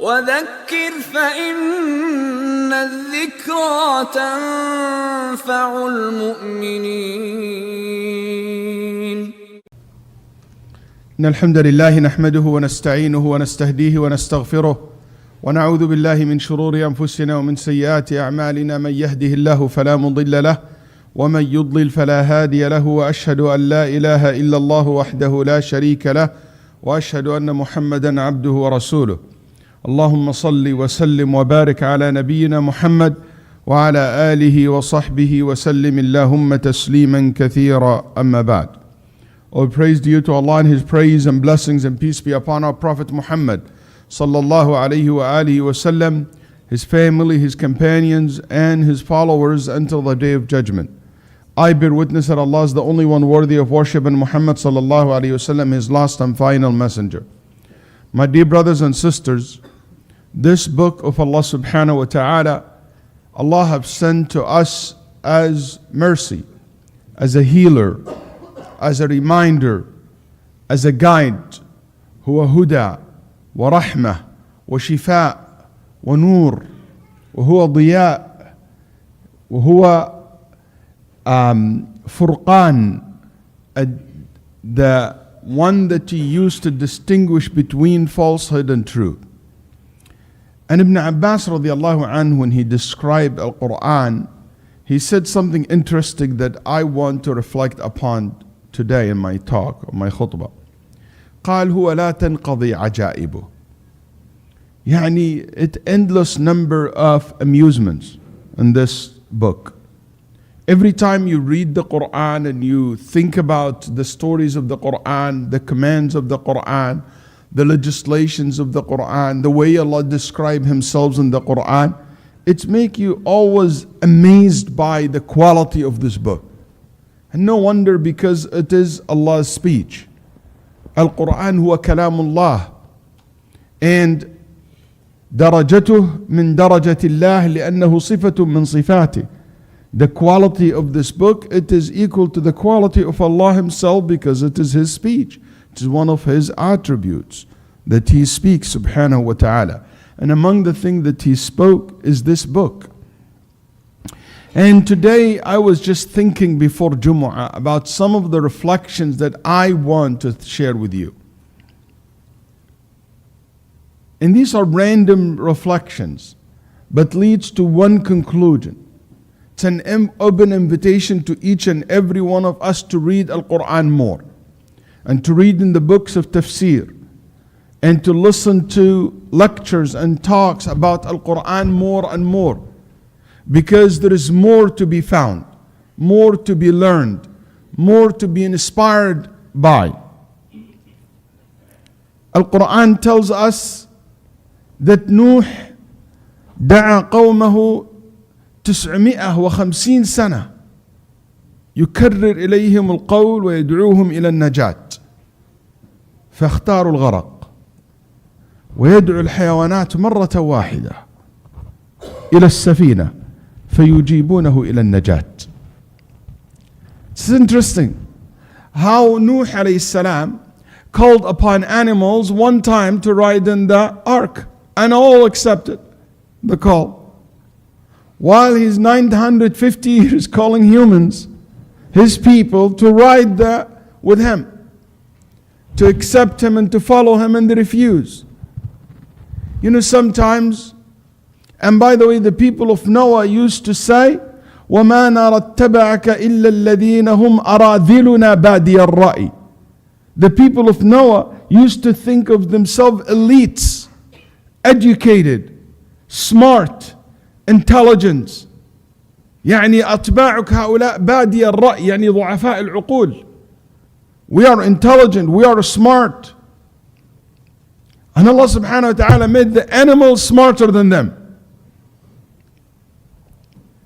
وذكر فإن الذكرى تنفع المؤمنين. إن الحمد لله نحمده ونستعينه ونستهديه ونستغفره ونعوذ بالله من شرور أنفسنا ومن سيئات أعمالنا. من يهده الله فلا مضل له ومن يضلل فلا هادي له، وأشهد أن لا إله إلا الله وحده لا شريك له، وأشهد أن محمدا عبده ورسوله. اللهم صل وسلم وبارك على نبينا محمد وعلى آله وصحبه وسلم اللهم تسليما كثيرا. أما بعد. All praise due to Allah, and His praise and blessings and peace be upon our Prophet Muhammad sallallahu alayhi wa alihi wasallam, his family, his companions, and his followers until the day of judgment. I bear witness that Allah is the only one worthy of worship, and Muhammad sallallahu alayhi wasallam, his last and final messenger. My dear brothers and sisters, this book of Allah subhanahu wa ta'ala, Allah have sent to us as mercy, as a healer, as a reminder, as a guide. هو هدى ورحمة وشفاء ونور وهو ضياء وهو Furqan, the one that He used to distinguish between falsehood and truth. And Ibn Abbas radiallahu anhu, when he described Al-Qur'an, he said something interesting that I want to reflect upon today in my talk, or my khutbah. قال هو لا تنقضي عجائبه. It endless number of amusements in this book. Every time you read the Qur'an and you think about the stories of the Qur'an, the commands of the Qur'an, the legislations of the Qur'an, the way Allah describes Himself in the Qur'an, it makes you always amazed by the quality of this book. And no wonder, because it is Allah's speech. Al-Qur'an huwa kalamullah. And درجته من درجة الله لأنه صفة من صفاته. The quality of this book, it is equal to the quality of Allah Himself, because it is His speech. It is one of His attributes that He speaks subhanahu wa ta'ala. And among the things that He spoke is this book. And today I was just thinking before Jumu'ah about some of the reflections that I want to share with you. And these are random reflections, but leads to one conclusion. It's an open invitation to each and every one of us to read Al-Qur'an more, and to read in the books of tafsir, and to listen to lectures and talks about Al-Qur'an more and more, because there is more to be found, more to be learned, more to be inspired by. Al-Qur'an tells us that Nuh دعا قومه 950 سنة يكرر إليهم القول ويدعوهم إلى النجاة، فاختاروا الغرق، ويدعو الحيوانات مرة واحدة إلى السفينة فيجيبونه إلى النجاة. It's interesting how Nuh alayhi salam called upon animals one time to ride in the ark, and all accepted the call. While he's 950 years calling humans, his people, to ride with him, to accept him and to follow him, and they refuse. Sometimes, and by the way, the people of Noah used to say, وَمَا نَرَى اتَّبَعَكَ إِلَّا الَّذِينَ هُمْ أَرَاذِلُنَا بَادِيَ الرَّأْيِ. The people of Noah used to think of themselves elites, educated, smart, intelligence. أتباعك هؤلاء بادي الرأي، ضعفاء العقول. We are intelligent, we are smart. And Allah subhanahu wa ta'ala made the animals smarter than them.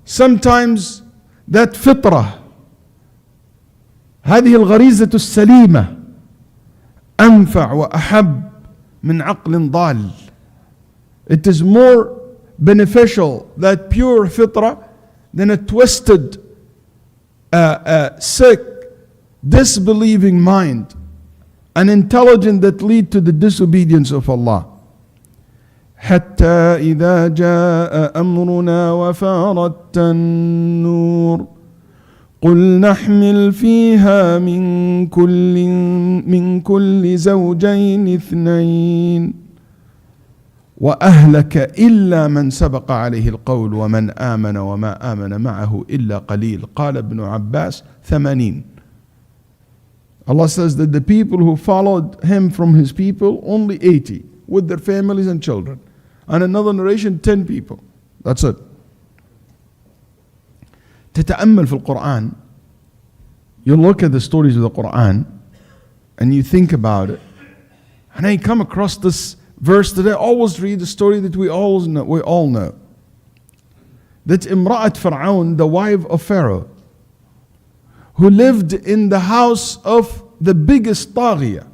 Sometimes that fitrah, هذه الغريزة السليمة أنفع وأحب من عقل ضال. It is more beneficial, that pure fitrah, than a twisted, sick, disbelieving mind, an intelligence that lead to the disobedience of Allah. حتى إذا جاء أمرنا وفارت النور قل نحمل فيها من كل زوجين اثنين وأهلك إلا من سبق عليه القول ومن آمن وما آمن معه إلا قليل. قال ابن عباس 80. Allah says that the people who followed him from his people, only 80, with their families and children. And another narration, 10 people. That's it. تتأمل في القرآن. You look at the stories of the Quran and you think about it. And I come across this verse that I always read, the story that we all know. That Imra'at Fir'aun, the wife of Pharaoh, who lived in the house of the biggest Taghiya,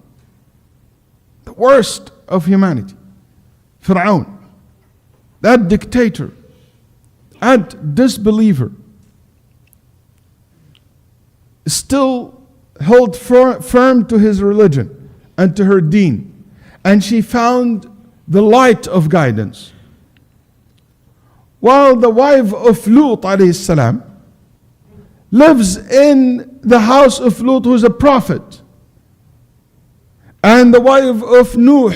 the worst of humanity, Fir'aun, that dictator, that disbeliever, still held firm to his religion and to her deen. And she found the light of guidance. While the wife of Lut alayhi salam lives in the house of Lut, who is a prophet, and the wife of Nuh,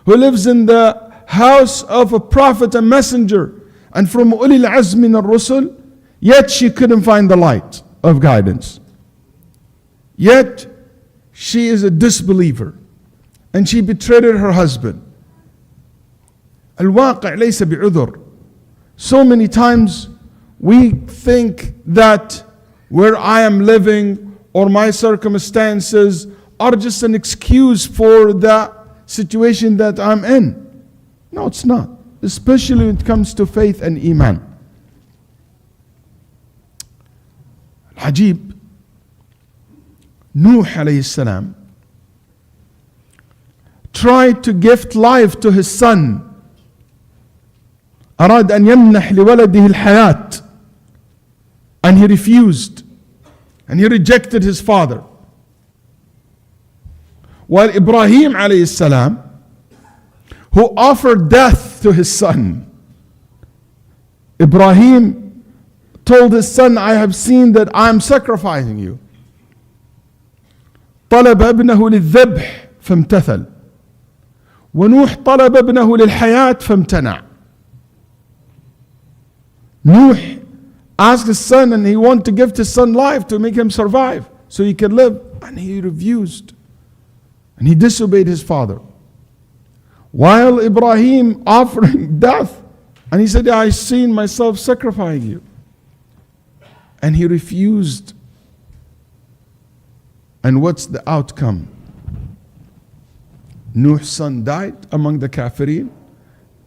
who lives in the house of a prophet and messenger, and from Ulil Azm min al-Rusul, yet she couldn't find the light of guidance. Yet she is a disbeliever, and she betrayed her husband. Al-waqi' laysa bi'udhr. So many times we think that where I am living or my circumstances are just an excuse for the situation that I'm in. No, it's not. Especially when it comes to faith and iman. Al-Ajib, Nuh alayhi salam tried to gift life to his son. أراد أن يمنح لولده الحياة, and he refused, and he rejected his father. While Ibrahim alayhi salam, who offered death to his son, Ibrahim told his son, I have seen that I am sacrificing you. طلب ابنه للذبح فامتثل ونوح طلب ابنه للحياة فامتنع. Nuh asked his son, and he wanted to give his son life to make him survive so he could live, and he refused, and he disobeyed his father. While Ibrahim offering death, and he said, I seen myself sacrificing you, and he refused. And what's the outcome? Nuh's son died among the kafirin,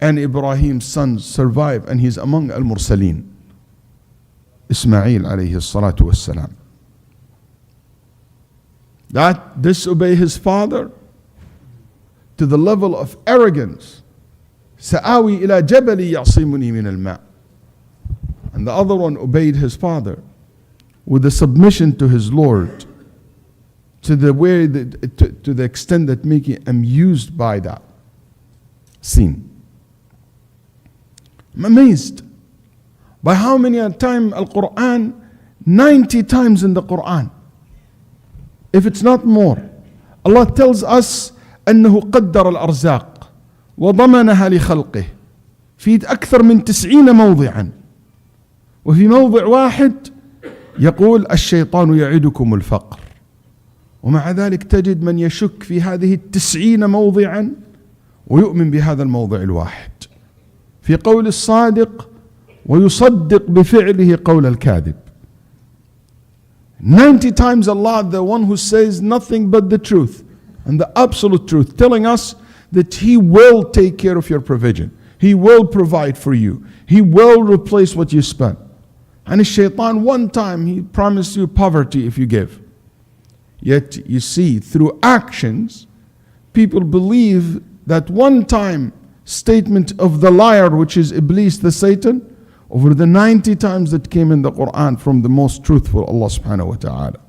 and Ibrahim's son survived, and he's among al-mursaleen. Ismail alayhi salatu wassalam. That disobey his father to the level of arrogance. Sa'awi ila jabali ya'simuni min al-ma'. And the other one obeyed his father with the submission to his Lord, to the way that, to the extent that make him amused by that scene. I'm amazed by how many times Al-Quran, 90 times in the Quran, if it's not more, Allah tells us أنه قدر الأرزاق وضمنها لخلقه في أكثر من 90 موضعا، وفي موضع واحد يقول الشيطان يعدكم الفقر. ومع ذلك تجد من يشك في هذه 90 موضعا ويؤمن بهذا الموضع الواحد في قول الصادق ويصدق بفعله قول الكاذب. 90 times Allah, the one who says nothing but the truth and the absolute truth, telling us that He will take care of your provision, He will provide for you, He will replace what you spent. And Shaitan, one time he promised you poverty if you give. Yet you see, through actions, people believe that one time statement of the liar, which is Iblis, the Satan, over the 90 times that came in the Quran from the most truthful Allah subhanahu wa ta'ala.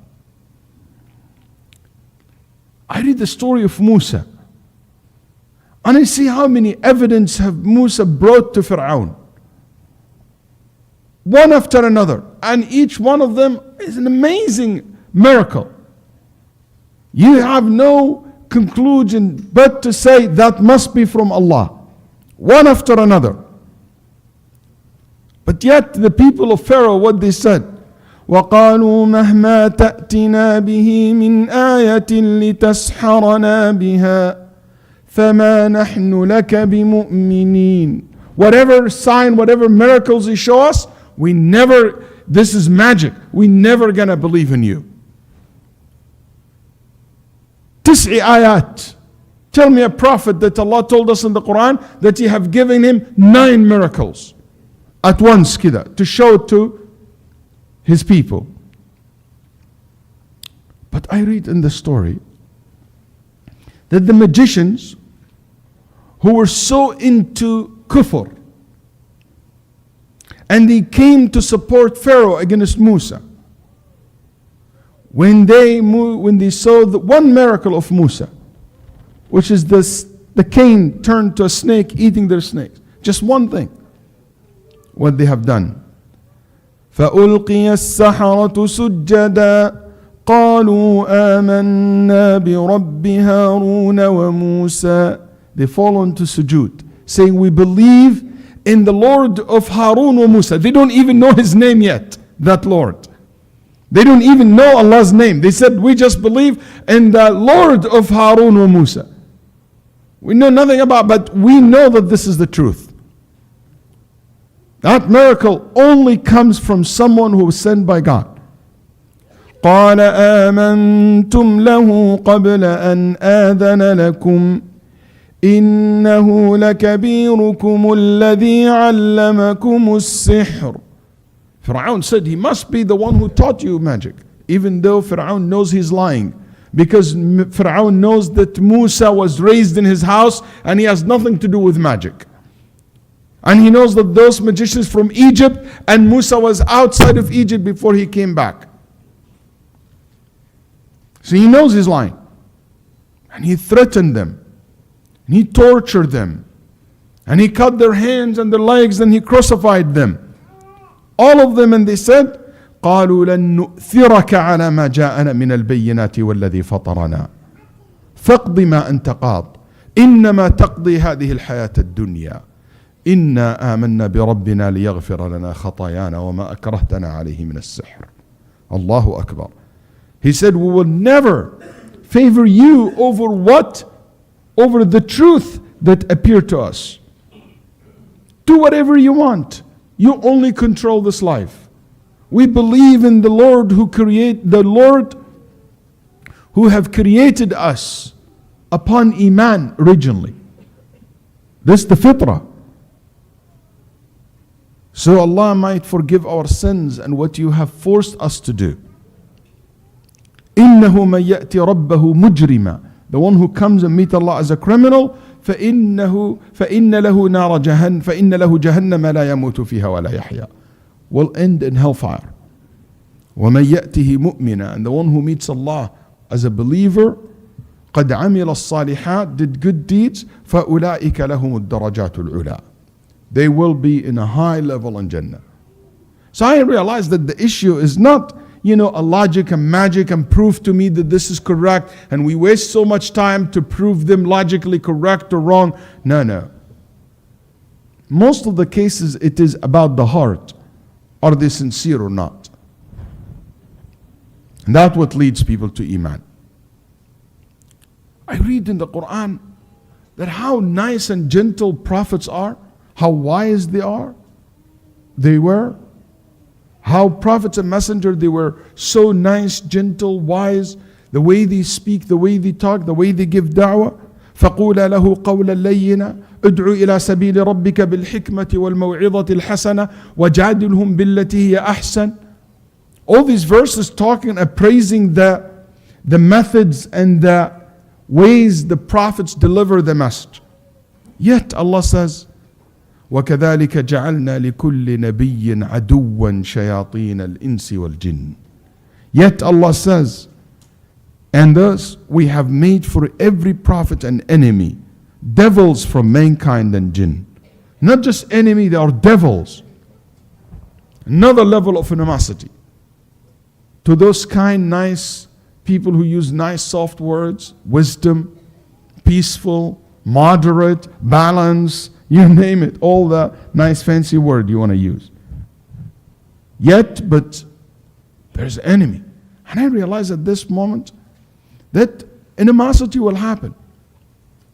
I read the story of Musa. And I see how many evidence have Musa brought to Fir'aun. One after another. And each one of them is an amazing miracle. You have no conclusion but to say that must be from Allah. One after another. But yet the people of Pharaoh, what they said, وَقَالُوا مَهْمَا تَأْتِنَا بِهِ مِنْ آيَةٍ لِتَسْحَرَنَا بِهَا فَمَا نَحْنُ لَكَ بِمُؤْمِنِينَ. Whatever sign, whatever miracles you show us, this is magic. We never gonna believe in you. 9 ayat. Tell me a prophet that Allah told us in the Qur'an that He have given him 9 miracles at once kida, to show to his people. But I read in the story that the magicians who were so into kufr, and they came to support Pharaoh against Musa, when they saw the one miracle of Musa, which is the cane turned to a snake eating their snakes, just one thing, what they have done. فَأُلْقِيَ السَّحَرَةُ سُجَّدًا قَالُوا آمَنَّا بِرَبِّ هَارُونَ وَمُوسَى. They fall into sujood, saying, we believe in the Lord of Harun and Musa. They don't even know his name yet, that Lord. They don't even know Allah's name. They said, we just believe in the Lord of Harun and Musa. We know nothing about, but we know that this is the truth. That miracle only comes from someone who was sent by God. قَالَ آمَنْتُمْ لَهُ قَبْلَ أَنْ آذَنَ لَكُمْ إِنَّهُ لَكَبِيرُكُمُ الَّذِي عَلَّمَكُمُ السِّحْرَ. Fir'aun said he must be the one who taught you magic, even though Fir'aun knows he's lying, because Fir'aun knows that Musa was raised in his house and he has nothing to do with magic. And he knows that those magicians from Egypt, and Musa was outside of Egypt before he came back. So he knows he's lying. And he threatened them. And he tortured them. And he cut their hands and their legs and he crucified them. All of them, and they said, قالوا لن نؤثرك على ما جاءنا من البينات والذي فطرنا فاقض ما أنت قاض إنما تقضي هذه الحياة الدنيا إنا آمنا بربنا ليغفر لنا خطايانا وما أكرهتنا عليه من السحر. Allahu Akbar. He said, we will never favor you over the truth that appeared to us. Do whatever you want. You only control this life. We believe in the Lord who have created us upon Iman originally. This is the fitrah. So Allah might forgive our sins and what you have forced us to do. إِنَّهُ مَنْ يَأْتِ رَبَّهُ مُجْرِمًا. The one who comes and meets Allah as a criminal, فَإِنَّ لَهُ جَهَنَّمَ لَا يَمُوتُ فِيهَا وَلَا يَحْيَا. Will end in hellfire. وَمَنْ يَأْتِهِ مُؤْمِنًا. And the one who meets Allah as a believer, قَدْ عَمِلَ الصَّالِحَاتِ, did good deeds, فَأُولَٰئِكَ لَهُمُ الدَّرَجَاتُ الْعُلَىٰ. They will be in a high level in Jannah. So I realized that the issue is not, a logic and magic and prove to me that this is correct, and we waste so much time to prove them logically correct or wrong. No. Most of the cases it is about the heart. Are they sincere or not? And that's what leads people to Iman. I read in the Qur'an that how nice and gentle prophets are, how wise they were. How prophets and messengers, they were so nice, gentle, wise, the way they speak, the way they talk, the way they give da'wah. فَقُولَ لَهُ قَوْلًا لَيِّنًا ادْعُ إِلَى سَبِيلِ رَبِّكَ بِالْحِكْمَةِ وَالْمَوْعِظَةِ الْحَسَنَةِ وَجَادِلْهُمْ بِالَّتِي هِيَ أَحْسَنُ. All these verses talking and praising the methods and the ways the prophets deliver the message. Yet Allah says, وَكَذَلِكَ جَعَلْنَا لِكُلِّ نَبِيٍّ عَدُوًّا شَيَاطِينَ الْإِنسِ وَالْجِنِّ. Yet Allah says, and thus we have made for every prophet an enemy devils from mankind and jinn. Not just enemy, they are devils. Another level of animosity. To those kind, nice people who use nice, soft words, wisdom, peaceful, moderate, balance, you name it, all the nice fancy word you want to use. Yet, but there's enemy. And I realize at this moment that animosity will happen.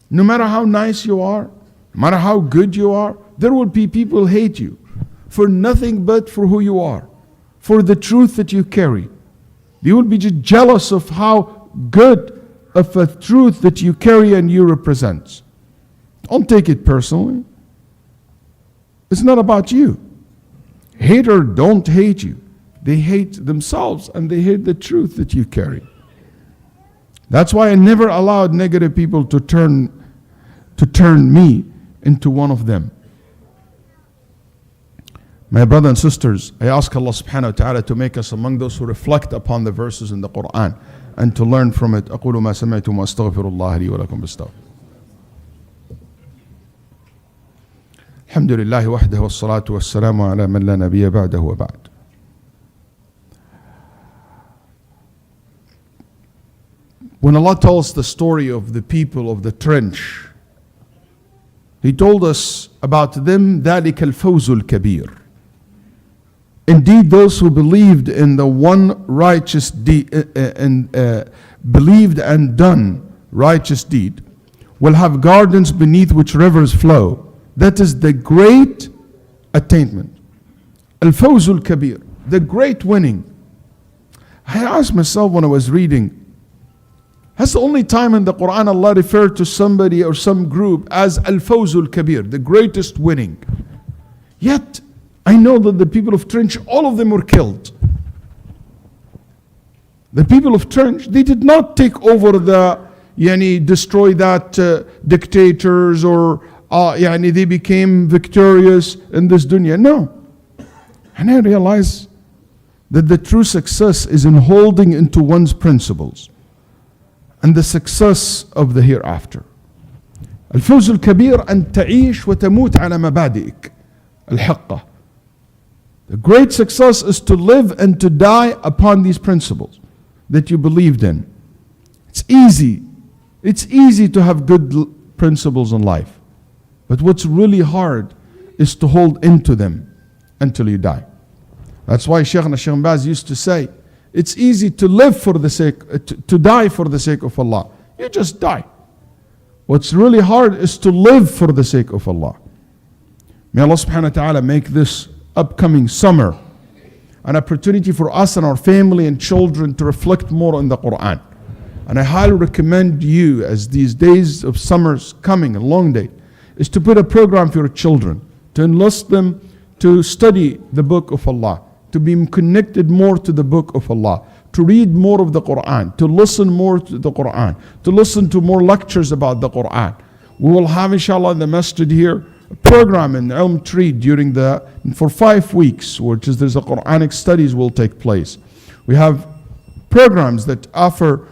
No matter how nice you are, no matter how good you are, there will be people who hate you for nothing but for who you are, for the truth that you carry. They will be just jealous of how good of a truth that you carry and you represent. Don't take it personally. It's not about you. Haters don't hate you. They hate themselves and they hate the truth that you carry. That's why I never allowed negative people to turn me into one of them. My brothers and sisters, I ask Allah subhanahu wa ta'ala to make us among those who reflect upon the verses in the Qur'an and to learn from it. أقول ما سمعتم وأستغفر الله لي ولكم بالتوبة. الحمد لله وحده والصلاة والسلام على من لا نبي بعده وبعد. When Allah tells the story of the people of the trench, He told us about them, ذلك الفوز الكبير. Indeed, those who believed in the one righteous deed believed and done righteous deed will have gardens beneath which rivers flow. That is the great attainment. Al-Fawz al-Kabir, the great winning. I asked myself when I was reading, that's the only time in the Quran Allah referred to somebody or some group as Al-Fawz al-Kabir, the greatest winning. Yet, I know that the people of Trench, all of them were killed. The people of Trench, they did not take over destroy that dictators or they became victorious in this dunya. No. And I realize that the true success is in holding into one's principles and the success of the hereafter. الفوز الكبير أن تعيش وتموت على مبادئك الحقة. The great success is to live and to die upon these principles that you believed in. It's easy. It's easy to have good principles in life. But what's really hard is to hold into them until you die. That's why Shaykh Baz used to say, it's easy to live for the sake, to die for the sake of Allah. You just die. What's really hard is to live for the sake of Allah. May Allah subhanahu wa ta'ala make this upcoming summer an opportunity for us and our family and children to reflect more on the Qur'an. And I highly recommend you, as these days of summers coming, a long day, is to put a program for your children, to enlist them to study the book of Allah, to be connected more to the book of Allah, to read more of the Qur'an, to listen more to the Qur'an, to listen to more lectures about the Qur'an. We will have, inshallah, in the masjid here, a program in Elm Tree for 5 weeks, there's a Quranic studies will take place. We have programs that offer,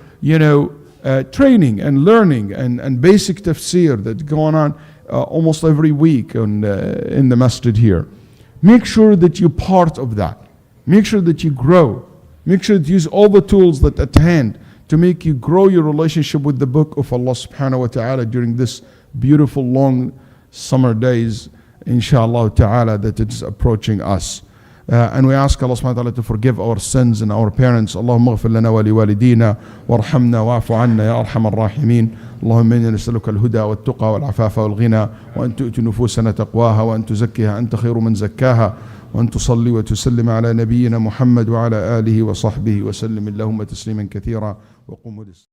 training and learning and basic tafsir that go on almost every week in the masjid here. Make sure that you're part of that. Make sure that you grow. Make sure that you use all the tools that at hand to make you grow your relationship with the book of Allah subhanahu wa ta'ala during this beautiful long summer days, inshallah ta'ala, that it's approaching us. And we ask Allah subhanahu wa ta'ala to forgive our sins and our parents. Allahumma ghfir lana wa liwalidina warhamna wa'fu anna ya arhamar rahimin. اللهم إنا نسألك الهدى والتقى والعفاف والغنى وأن تؤتي نفوسنا تقواها وأن تزكيها أنت خير من زكاها وأن تصلي وتسلم على نبينا محمد وعلى آله وصحبه وسلم اللهم تسليما كثيرا وقم